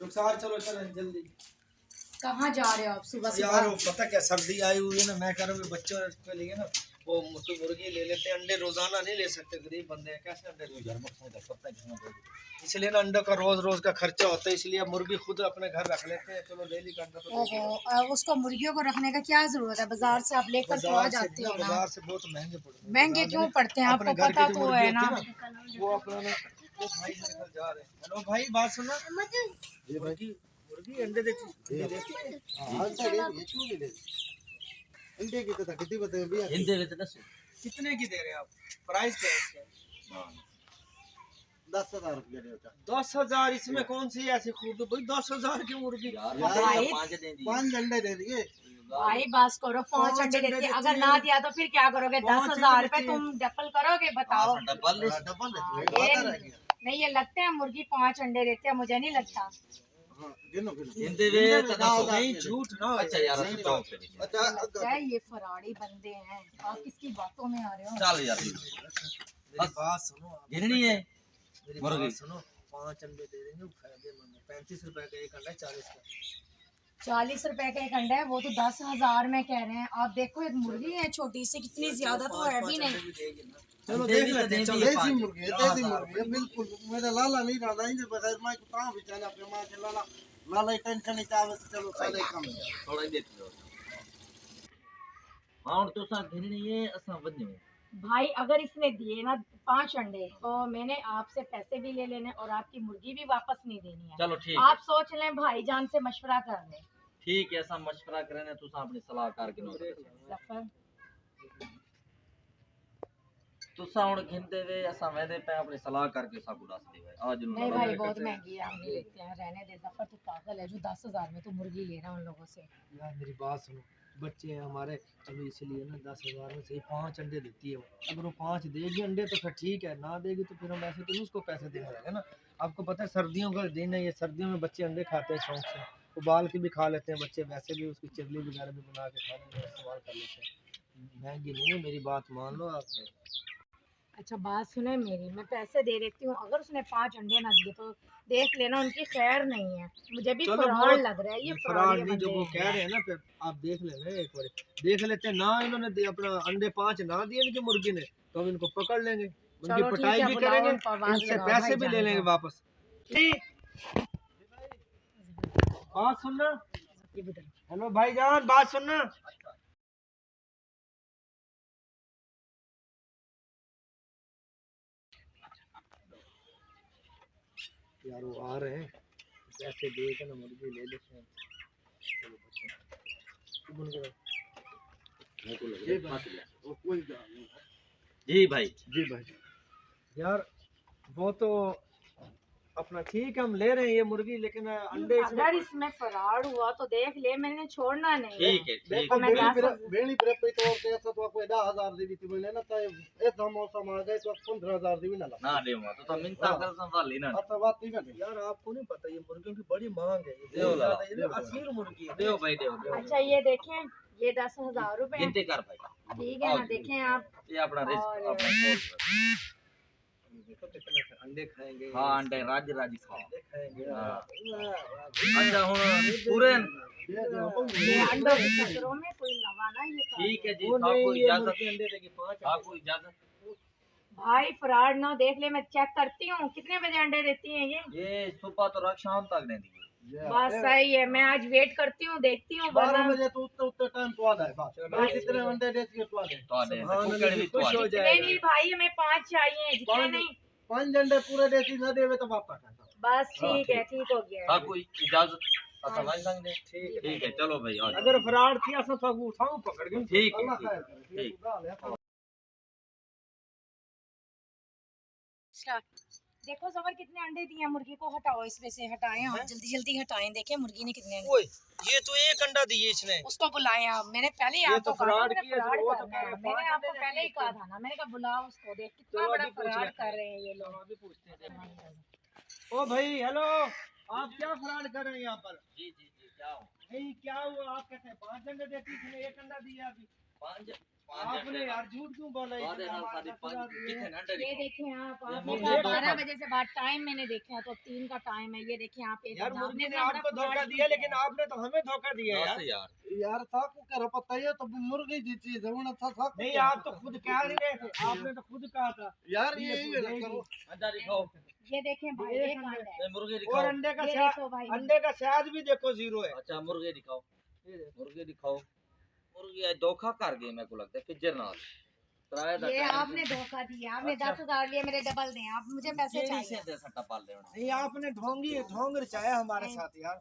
रुखसार चलो चले जल्दी। कहाँ जा रहे हो आप सुबह यार सुबह? वो पता क्या सर्दी आई हुई है ना, मैं कह रहा हूँ बच्चों के लिए ना वो मुर्गी ले लेते हैं। अंडे रोजाना नहीं ले सकते, गरीब बंदे हैं, कैसे अंडे इसलिए ना अंडे का रोज रोज का खर्चा होता है, इसलिए मुर्गी खुद अपने घर रख लेते हैं। चलो डेली का अंडा तो ओहो, उसको मुर्गियों को रखने का क्या जरूरत है? बाजार से आप लेकर तो आ जाते हो ना। बाजार से बहुत महंगे पड़ते हैं। महंगे क्यों पड़ते हैं? आपको पता तो है ना। वो अपना भाई जा रहे हैं। हेलो भाई, बात सुनो। जी भाई, मुर्गी अंडे देती है। हां अंडे दे, क्यों नहीं देती? अंडे की तो कितनी बताएं भैया? अंडे देते 10 कितने की दे रहे हैं आप? प्राइस क्या है इसका? 10,000 रुपया देता। 10,000 इसमें कौन सी ऐसी खूब भाई? 10,000 की मुर्गी भाई 5 अंडे दे दिए भाई बस करो, 5 अंडे देती है। अगर ना दिया तो फिर क्या करोगे? 10,000 रुपए तुम डबल करोगे? बताओ। डबल नहीं, ये लगते हैं मुर्गी 5 अंडे देते हैं? मुझे नहीं लगता। झूठ ना। अच्छा यार लगता है ये फराड़ी बंदे हैं। आप किसकी बातों में आ रहे हो? चल यार मेरी बात सुनो। गिरनी है मेरी बात सुनो। 5 अंडे दे देंगे, फायदेमंद है। 35 रुपए का एक अंडा है, 40 का। 40 रुपए का एक अंडा है, वो तो 10,000 में कह रहे हैं। आप देखो एक मुर्गी है छोटी सी, कितनी ज्यादा तो है भी नहीं। चलो देख लेते हैं। देसी मुर्गी है, देसी मुर्गी है बिल्कुल। मेरा लाला नहीं रहा इनके बगैर मैं तो कहां बेचारा अपने मां के लाला लाला टेंशन नहीं चाहे तो चलो साले कम थोड़ा ही देते हो। हां तो सा घिरनी है असा वन्ने भाई अगर इसने दिए ना 5 अंडे तो मैंने आपसे पैसे भी ले लेने और आपकी मुर्गी भी वापस नहीं देनी है। चलो ठीक आप सोच लें, भाईजान से मशवरा कर लें। ठीक है, ऐसा मशवरा करने तो अपनी सलाहकार के सफर तुसा हुन घिंदे वे असा वेदे पे अपनी सलाह करके सब उड़ास दे आज नहीं भाई, बहुत महंगी है, हम नहीं लेते हैं। रहने दे जफर, तू पागल है जो 10,000 में तू मुर्गी ले रहा है उन लोगों से। यार मेरी बात सुनो, बच्चे हैं हमारे, चलो इसलिए ना 10,000 में से 5 अंडे देती है वो। अगर वो 5 देगी अंडे तो फिर ठीक है, ना देगी तो फिर हम ऐसे तो नहीं उसको पैसे देने लगे ना। आपको पता है सर्दियों का दिन है ये, सर्दियों में बच्चे अंडे खाते हैं शौक से, उबाल के भी खा लेते हैं बच्चे, वैसे भी उसकी चिल्ली वगैरह भी बना के खाने में इस्तेमाल कर लेते हैं। महंगी नहीं है, मेरी बात मान लो आप। अच्छा बात सुने मेरी, मैं पैसे दे देती हूँ। अगर उसने 5 अंडे ना दिए तो देख लेना, उनकी खैर नहीं है। मुझे भी फरार लग रहा है ये फरार नहीं जो वो कह रहे हैं ना, फिर आप देख लेना एक बार, देख लेते हैं ना। इन्होंने अपना अंडे 5 ना दिए इनकी मुर्गी ने तो हम इनको पकड़ लेंगे, उनकी पिटाई भी करेंगे, इनसे पैसे भी ले लेंगे वापस। बात सुनना, हेलो भाईजान, बात सुनना। यार वो आ रहे हैं, पैसे दे के ना मुर्गी ले लेते हैं। जी भाई, जी भाई। यार वो तो अपना ठीक है, हम ले रहे हैं ये मुर्गी, लेकिन अंडे अगर इसमें फरार हुआ तो देख ले, मैंने छोड़ना नहीं। ठीक है, देखो बेली प्रेप तो ऐसा तो आपको 10,000 दे दी थी मैंने ना, तो ऐसा मौसम आ गए तो 15,000 दी भी ना लगा ना दे तो मिनता कर संभाल लेना। अच्छा बात ठीक है यार, आपको नहीं पता ये मुर्गियों की बड़ी मांग है, ये असली मुर्गी है। देओ भाई, देओ। अच्छा ये देखें, ये 10,000 रुपए गिनती कर भाई, ठीक है ना? देखें आप, ये अपना रिस्क अपना देखो कितने अंडे खाएंगे। हाँ अंडे राज राज खाएंगे। हाँ अच्छा हुन पूरे ये अंडों के चक्करों में कोई नवा ना ये काम। ठीक है जी, आपको इजाजत। अंडे देगी 5, आपको इजाजत। भाई फराड ना, देख ले, मैं चेक करती हूँ कितने बजे अंडे देती हैं ये सुबह तो रख शाम तक नहीं दी। बस सही है, मैं आज वेट करती हूँ, देखती हूँ। 12 बजे तो उतने टाइम तो आ जाए बस। कितने अंडे देती है तो आ जाए। खुश हो जाए। नहीं भाई, हमें 5 चाहिए, जितने नहीं। 5 अंडे पूरे देती ना देवे तो वापस। बस ठीक है, ठीक हो गया। आपको इजाजत। ठीक है चलो भाई, अगर फरार थी ऐसा तो उठाऊं पकड़ के। ठीक है ठीक। देखो जबर कितने अंडे दिए, मुर्गी को हटाओ, इसमें से हटाएं आप, जल्दी जल्दी हटाएं। देखें मुर्गी ने कितने अंडे। ओए ये तो एक अंडा दिए इसने। उसको बुलाएं आप, मैंने पहले ही आपको कहा था, मैंने आपको पहले ही कहा था ना, मैंने कहा बुलाओ उसको, देख कितना बड़ा फराड कर रहे हैं ये लोग। अभी पूछते हैं। ओ भाई हेलो, आप क्या फराड कर रहे हैं यहाँ पर? जी जी जी, क्या हो? नहीं क्या हुआ? आप कहते हैं 5 अंडे देती थी, एक अंडा दिया अभी। आपने यार झूठ क्यों बोला? ये देखें आपने कहा 12 बजे से बाद टाइम मैंने देखा तो 3 का टाइम है। ये देखें आप एक यार बंदा- मुर्गी ने हमने आपको अपना धोखा फ्रॉड दिया, किया। लेकिन आपने तो हमें धोखा दिया यार। यार था को कर पता है तो मुर्गी जी चीज है वो था था नहीं, आप तो खुद कह नहीं रहे थे, आपने तो खुद कहा था यार ये करो। ये देखें भाई एक एक अंडा है। मुर्गे और दिखाओ। अंडे का ये शायद, देखो भाई अंडे का शायद भी देखो 0 है। अच्छा मुर्गे दिखाओ, मुर्गे दिखाओ। मुर्गी धोखा कर गई मेरे को लगता है फिजर नाल किराए दा ये टाइम आपने धोखा दिया। आपने अच्छा। 10,000 लिए, मेरे डबल दें आप, मुझे पैसे से चाहिए। दे सट्टा पाल ले नहीं, आपने ढोंग रचाया हमारे साथ यार।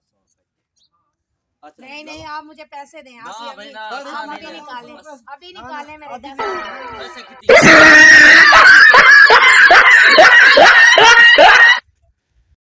अच्छा नहीं नहीं, आप मुझे पैसे दें। आप ना ये भाई अभी- ना, आप ऐसा अभी नहीं है। निकालें, अभी निकालें मेरे अभी 10,000। पैसे कितने